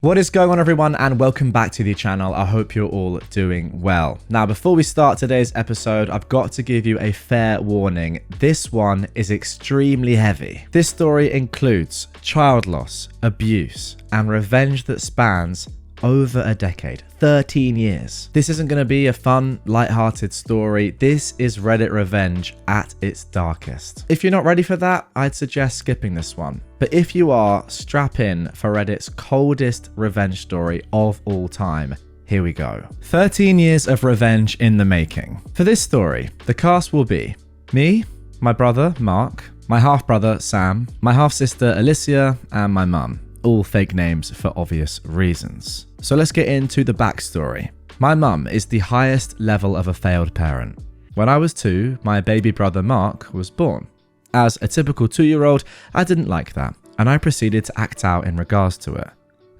What is going on, everyone, and welcome back to the channel. I hope you're all doing well. Now, before we start today's episode, I've got to give you a fair warning. This one is extremely heavy. This story includes child loss, abuse, and revenge that spans over a decade, 13 years. This isn't going to be a fun, light-hearted story. This is Reddit revenge at its darkest. If you're not ready for that, I'd suggest skipping this one. But if you are, strap in for Reddit's coldest revenge story of all time. Here we go. 13 years of revenge in the making. For this story, the cast will be me, my brother, Mark, my half-brother, Sam, my half-sister, Alicia, and my mum. All fake names for obvious reasons. So let's get into the backstory. My mum is the highest level of a failed parent. When I was 2, my baby brother Mark was born. As a typical 2-year-old, I didn't like that, and I proceeded to act out in regards to it.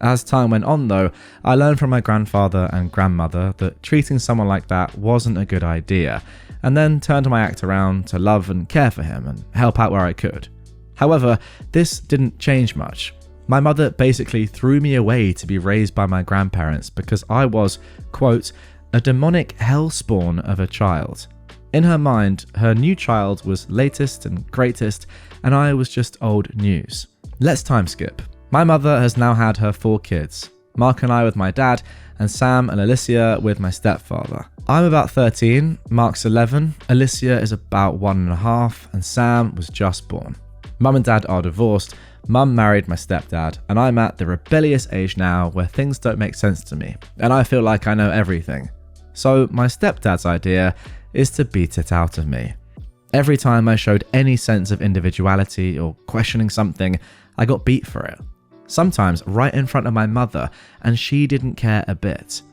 As time went on though, I learned from my grandfather and grandmother that treating someone like that wasn't a good idea, and then turned my act around to love and care for him and help out where I could. However, this didn't change much. My mother basically threw me away to be raised by my grandparents because I was, quote, a demonic hellspawn of a child. In her mind, her new child was latest and greatest, and I was just old news. Let's time skip. My mother has now had her 4 kids, Mark and I with my dad, and Sam and Alicia with my stepfather. I'm about 13, Mark's 11, Alicia is about 1.5, and Sam was just born. Mum and dad are divorced. Mum married my stepdad, and I'm at the rebellious age now where things don't make sense to me, and I feel like I know everything. So my stepdad's idea is to beat it out of me. Every time I showed any sense of individuality or questioning something, I got beat for it. Sometimes right in front of my mother, and she didn't care a bit.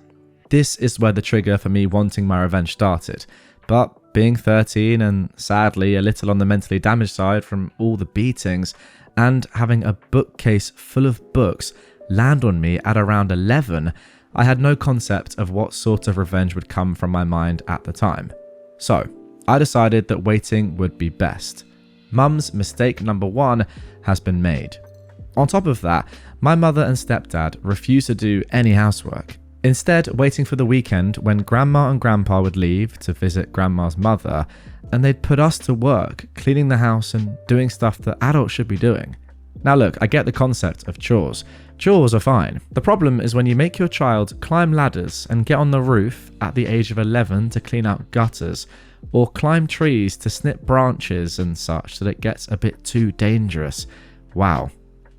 This is where the trigger for me wanting my revenge started, but being 13 and sadly a little on the mentally damaged side from all the beatings, and having a bookcase full of books land on me at around 11, I had no concept of what sort of revenge would come from my mind at the time. So, I decided that waiting would be best. Mum's mistake number 1 has been made. On top of that, my mother and stepdad refused to do any housework. Instead, waiting for the weekend when Grandma and Grandpa would leave to visit Grandma's mother, and they'd put us to work cleaning the house and doing stuff that adults should be doing. Now look, I get the concept of chores. Chores are fine. The problem is when you make your child climb ladders and get on the roof at the age of 11 to clean out gutters, or climb trees to snip branches and such that it gets a bit too dangerous. Wow.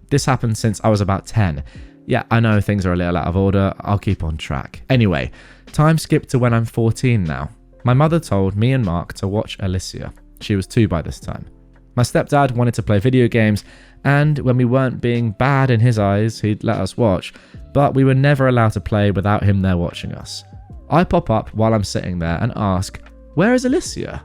This happened since I was about 10. Yeah, I know things are a little out of order, I'll keep on track. Anyway, time skip to when I'm 14 now. My mother told me and Mark to watch Alicia. She was 2 by this time. My stepdad wanted to play video games, and when we weren't being bad in his eyes, he'd let us watch, but we were never allowed to play without him there watching us. I pop up while I'm sitting there and ask, "Where is Alicia?"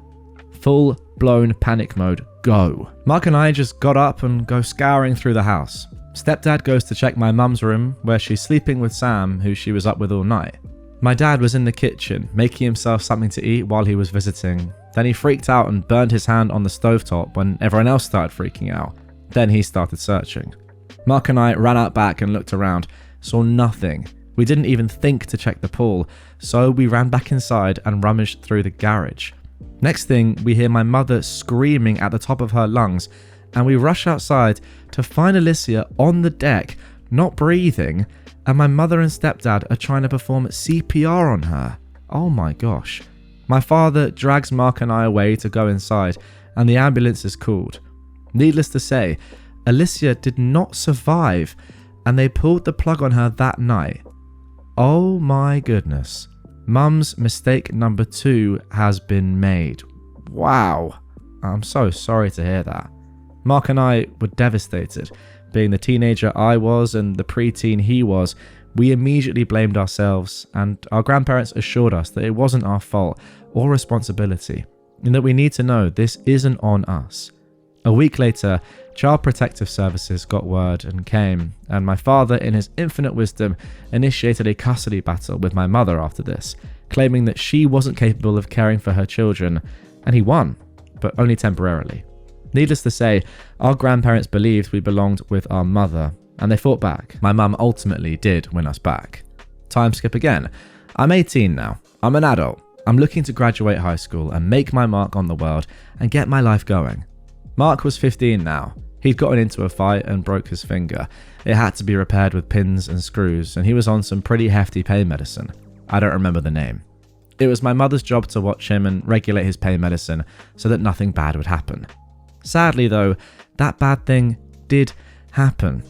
Full-blown panic mode, go. Mark and I just got up and go scouring through the house. Stepdad goes to check my mum's room, where she's sleeping with Sam, who she was up with all night. My dad was in the kitchen, making himself something to eat while he was visiting. Then he freaked out and burned his hand on the stovetop when everyone else started freaking out. Then he started searching. Mark and I ran out back and looked around, saw nothing. We didn't even think to check the pool, so we ran back inside and rummaged through the garage. Next thing, we hear my mother screaming at the top of her lungs, and we rush outside to find Alicia on the deck, not breathing, and my mother and stepdad are trying to perform CPR on her. Oh my gosh. My father drags Mark and I away to go inside, and the ambulance is called. Needless to say, Alicia did not survive, and they pulled the plug on her that night. Oh my goodness. Mum's mistake number 2 has been made. Wow. I'm so sorry to hear that. Mark and I were devastated. Being the teenager I was and the preteen he was, we immediately blamed ourselves, and our grandparents assured us that it wasn't our fault or responsibility, and that we need to know this isn't on us. A week later, Child Protective Services got word and came, and my father, in his infinite wisdom, initiated a custody battle with my mother after this, claiming that she wasn't capable of caring for her children, and he won, but only temporarily. Needless to say, our grandparents believed we belonged with our mother, and they fought back. My mum ultimately did win us back. Time skip again. I'm 18 now. I'm an adult. I'm looking to graduate high school and make my mark on the world and get my life going. Mark was 15 now. He'd gotten into a fight and broke his finger. It had to be repaired with pins and screws, and he was on some pretty hefty pain medicine. I don't remember the name. It was my mother's job to watch him and regulate his pain medicine so that nothing bad would happen. Sadly though, that bad thing did happen.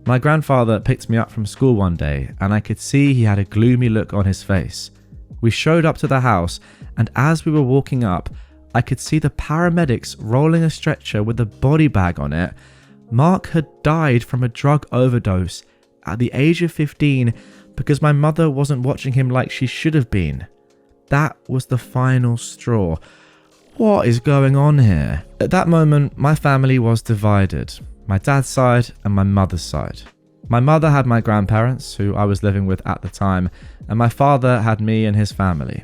My grandfather picked me up from school one day and I could see he had a gloomy look on his face. We showed up to the house, and as we were walking up, I could see the paramedics rolling a stretcher with a body bag on it. Mark had died from a drug overdose at the age of 15 because my mother wasn't watching him like she should have been. That was the final straw. What is going on here? At that moment, my family was divided. My dad's side and my mother's side. My mother had my grandparents, who I was living with at the time, and my father had me and his family.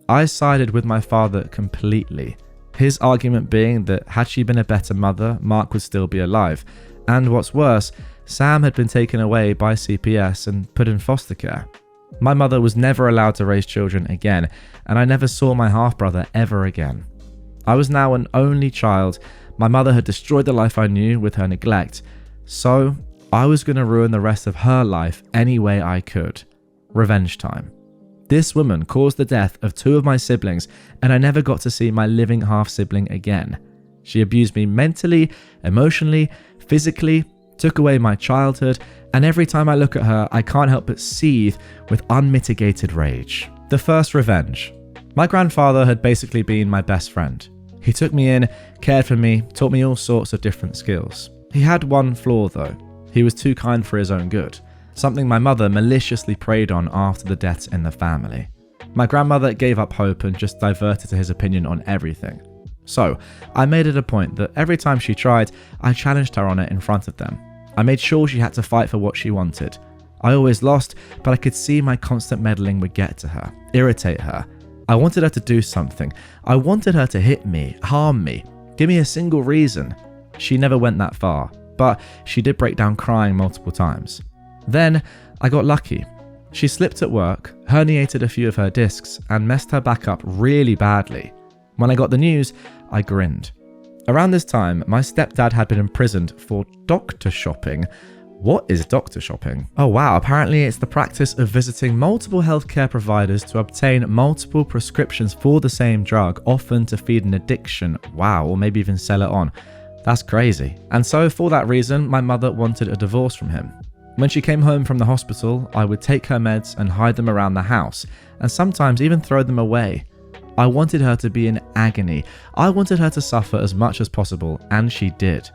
I sided with my father completely. His argument being that had she been a better mother, Mark would still be alive. And what's worse, Sam had been taken away by CPS and put in foster care. My mother was never allowed to raise children again, and I never saw my half-brother ever again. I was now an only child. My mother had destroyed the life I knew with her neglect, so I was going to ruin the rest of her life any way I could. Revenge time. This woman caused the death of 2 of my siblings, and I never got to see my living half-sibling again. She abused me mentally, emotionally, physically, took away my childhood, and every time I look at her, I can't help but seethe with unmitigated rage. The first revenge. My grandfather had basically been my best friend. He took me in, cared for me, taught me all sorts of different skills. He had one flaw though. He was too kind for his own good. Something my mother maliciously preyed on after the deaths in the family. My grandmother gave up hope and just diverted to his opinion on everything. So, I made it a point that every time she tried, I challenged her on it in front of them. I made sure she had to fight for what she wanted. I always lost, but I could see my constant meddling would get to her, irritate her. I wanted her to do something. I wanted her to hit me, harm me, give me a single reason. She never went that far, but she did break down crying multiple times. Then, I got lucky. She slipped at work, herniated a few of her discs, and messed her back up really badly. When I got the news, I grinned. Around this time, my stepdad had been imprisoned for doctor shopping. What is doctor shopping? Oh wow, apparently it's the practice of visiting multiple healthcare providers to obtain multiple prescriptions for the same drug, often to feed an addiction. Wow, or maybe even sell it on. That's crazy. And so for that reason, my mother wanted a divorce from him. When she came home from the hospital, I would take her meds and hide them around the house, and sometimes even throw them away. I wanted her to be in agony. I wanted her to suffer as much as possible, and she did.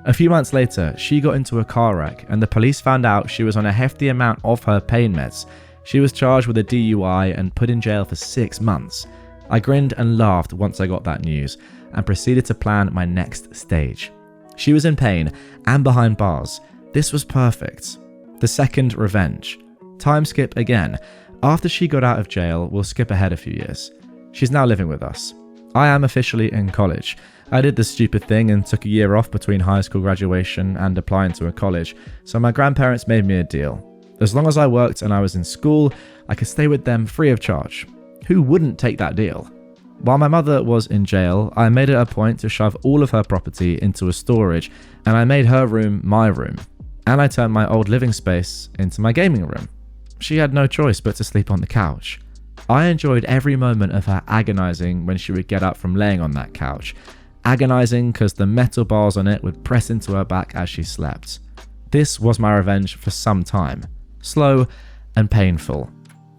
A few months later, she got into a car wreck and the police found out she was on a hefty amount of her pain meds. She was charged with a DUI and put in jail for 6 months. I grinned and laughed once I got that news and proceeded to plan my next stage. She was in pain and behind bars. This was perfect. The second revenge. Time skip again. After she got out of jail, we'll skip ahead a few years. She's now living with us. I am officially in college. I did the stupid thing and took a year off between high school graduation and applying to a college, so my grandparents made me a deal. As long as I worked and I was in school, I could stay with them free of charge. Who wouldn't take that deal? While my mother was in jail, I made it a point to shove all of her property into a storage, and I made her room my room. And I turned my old living space into my gaming room. She had no choice but to sleep on the couch. I enjoyed every moment of her agonizing when she would get up from laying on that couch. Agonizing because the metal bars on it would press into her back as she slept. This was my revenge for some time. Slow and painful.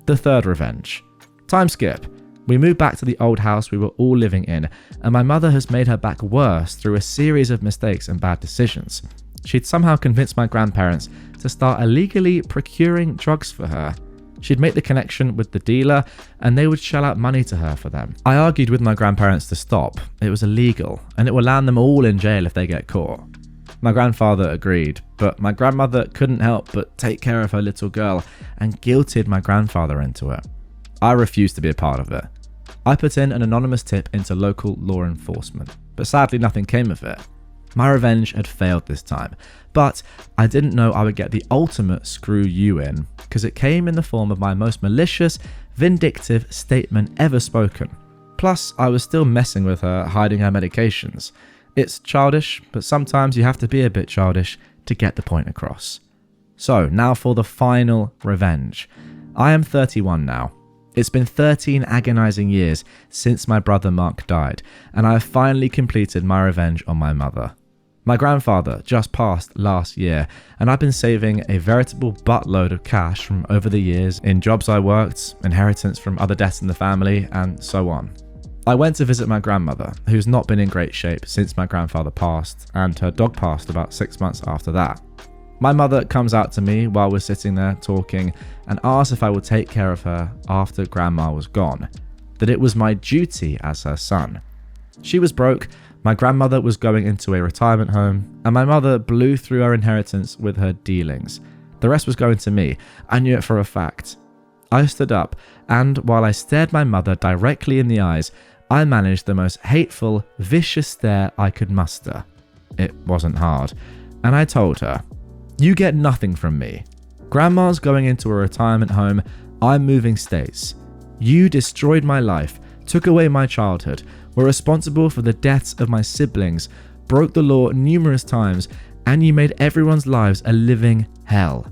The third revenge. Time skip. We moved back to the old house we were all living in, and my mother has made her back worse through a series of mistakes and bad decisions. She'd somehow convinced my grandparents to start illegally procuring drugs for her. She'd make the connection with the dealer and they would shell out money to her for them. I argued with my grandparents to stop. It was illegal and it will land them all in jail if they get caught. My grandfather agreed, but my grandmother couldn't help but take care of her little girl and guilted my grandfather into it. I refused to be a part of it. I put in an anonymous tip into local law enforcement, but sadly nothing came of it. My revenge had failed this time, but I didn't know I would get the ultimate screw you in, because it came in the form of my most malicious, vindictive statement ever spoken. Plus, I was still messing with her, hiding her medications. It's childish, but sometimes you have to be a bit childish to get the point across. So, now for the final revenge. I am 31 now. It's been 13 agonizing years since my brother Mark died, and I have finally completed my revenge on my mother. My grandfather just passed last year, and I've been saving a veritable buttload of cash from over the years in jobs I worked, inheritance from other deaths in the family, and so on. I went to visit my grandmother, who's not been in great shape since my grandfather passed, and her dog passed about 6 months after that. My mother comes out to me while we're sitting there talking and asks if I would take care of her after grandma was gone, that it was my duty as her son. She was broke, my grandmother was going into a retirement home, and my mother blew through her inheritance with her dealings. The rest was going to me. I knew it for a fact. I stood up, and while I stared my mother directly in the eyes, I managed the most hateful, vicious stare I could muster. It wasn't hard. And I told her, "You get nothing from me. Grandma's going into a retirement home. I'm moving states. You destroyed my life, took away my childhood, were responsible for the deaths of my siblings, broke the law numerous times, and you made everyone's lives a living hell.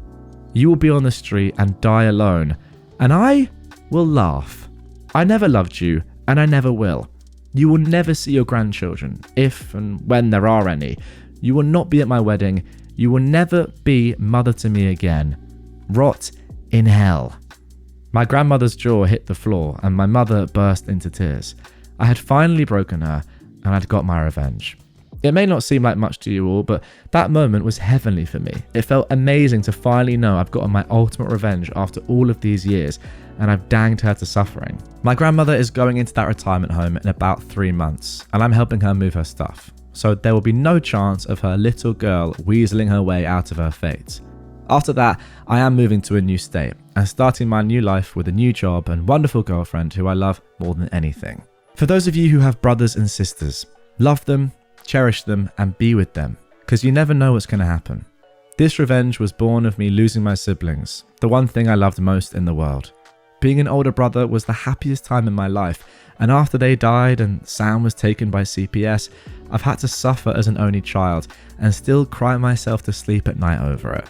You will be on the street and die alone, and I will laugh. I never loved you, and I never will. You will never see your grandchildren, if and when there are any. You will not be at my wedding. You will never be mother to me again. Rot in hell." My grandmother's jaw hit the floor, and my mother burst into tears. I had finally broken her, and I'd got my revenge. It may not seem like much to you all, but that moment was heavenly for me. It felt amazing to finally know I've gotten my ultimate revenge after all of these years, and I've danged her to suffering. My grandmother is going into that retirement home in about 3 months, and I'm helping her move her stuff. So there will be no chance of her little girl weaseling her way out of her fate. After that, I am moving to a new state and starting my new life with a new job and wonderful girlfriend who I love more than anything. For those of you who have brothers and sisters, love them, cherish them, and be with them, because you never know what's going to happen. This revenge was born of me losing my siblings, the one thing I loved most in the world. Being an older brother was the happiest time in my life, and after they died and Sam was taken by CPS, I've had to suffer as an only child and still cry myself to sleep at night over it.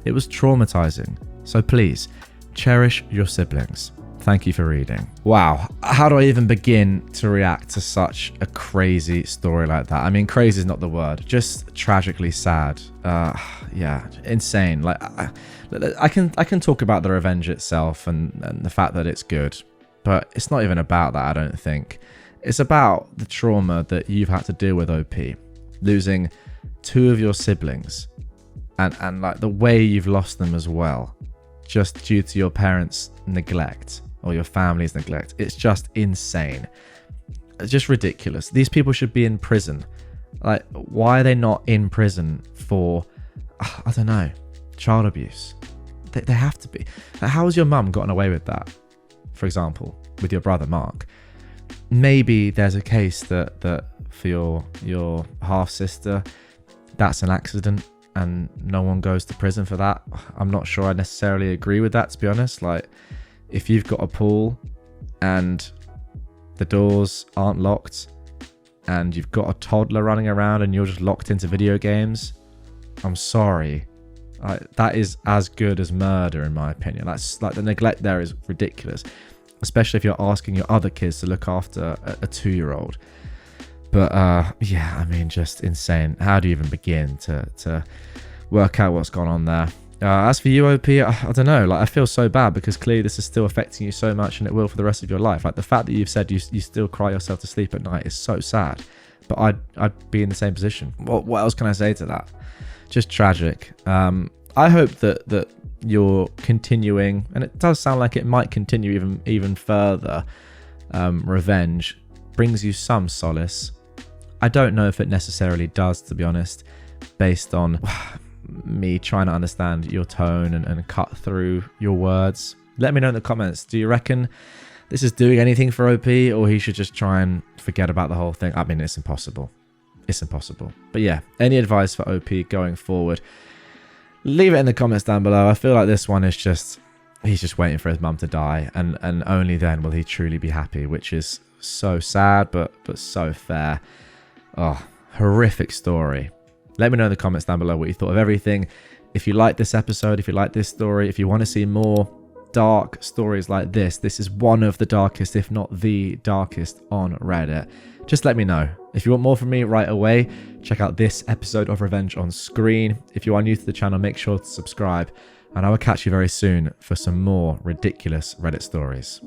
It was traumatizing, so please, cherish your siblings. Thank you for reading. Wow, how do I even begin to react to such a crazy story like that? I mean, crazy is not the word, just tragically sad. Yeah, insane. Like, I can talk about the revenge itself and the fact that it's good, but it's not even about that, I don't think. It's about the trauma that you've had to deal with, OP. Losing 2 of your siblings and like the way you've lost them as well, just due to your parents' neglect or your family's neglect. It's just insane. It's just ridiculous. These people should be in prison. Like, why are they not in prison for, I don't know, child abuse? They have to be. Like, how has your mum gotten away with that, for example, with your brother Mark? Maybe there's a case that for your half-sister, that's an accident and no one goes to prison for that. I'm not sure I necessarily agree with that, to be honest. Like, if you've got a pool and the doors aren't locked and you've got a toddler running around and you're just locked into video games, I'm sorry. That is as good as murder, in my opinion. That's like, the neglect there is ridiculous, especially if you're asking your other kids to look after a 2-year-old. But yeah, I mean, just insane. How do you even begin to work out what's gone on there? As for you, OP, I don't know. Like, I feel so bad because clearly this is still affecting you so much, and it will for the rest of your life. Like, the fact that you've said you still cry yourself to sleep at night is so sad. But I'd be in the same position. What else can I say to that? Just tragic. I hope that you're continuing, and it does sound like it might continue even further. Revenge brings you some solace. I don't know if it necessarily does, to be honest, based on me trying to understand your tone and cut through your words. Let me know in the comments. Do you reckon this is doing anything for OP, or he should just try and forget about the whole thing? I mean, it's impossible. it's impossible. But yeah, any advice for OP going forward, leave it in the comments down below. I feel like this one is just, he's just waiting for his mum to die, and only then will he truly be happy, which is so sad, but so fair. Oh, horrific story. Let me know in the comments down below what you thought of everything. If you like this episode, if you like this story, if you want to see more dark stories like this is one of the darkest, if not the darkest, on Reddit. Just let me know. If you want more from me right away, check out this episode of Revenge on screen. If you are new to the channel, make sure to subscribe, and I will catch you very soon for some more ridiculous Reddit stories.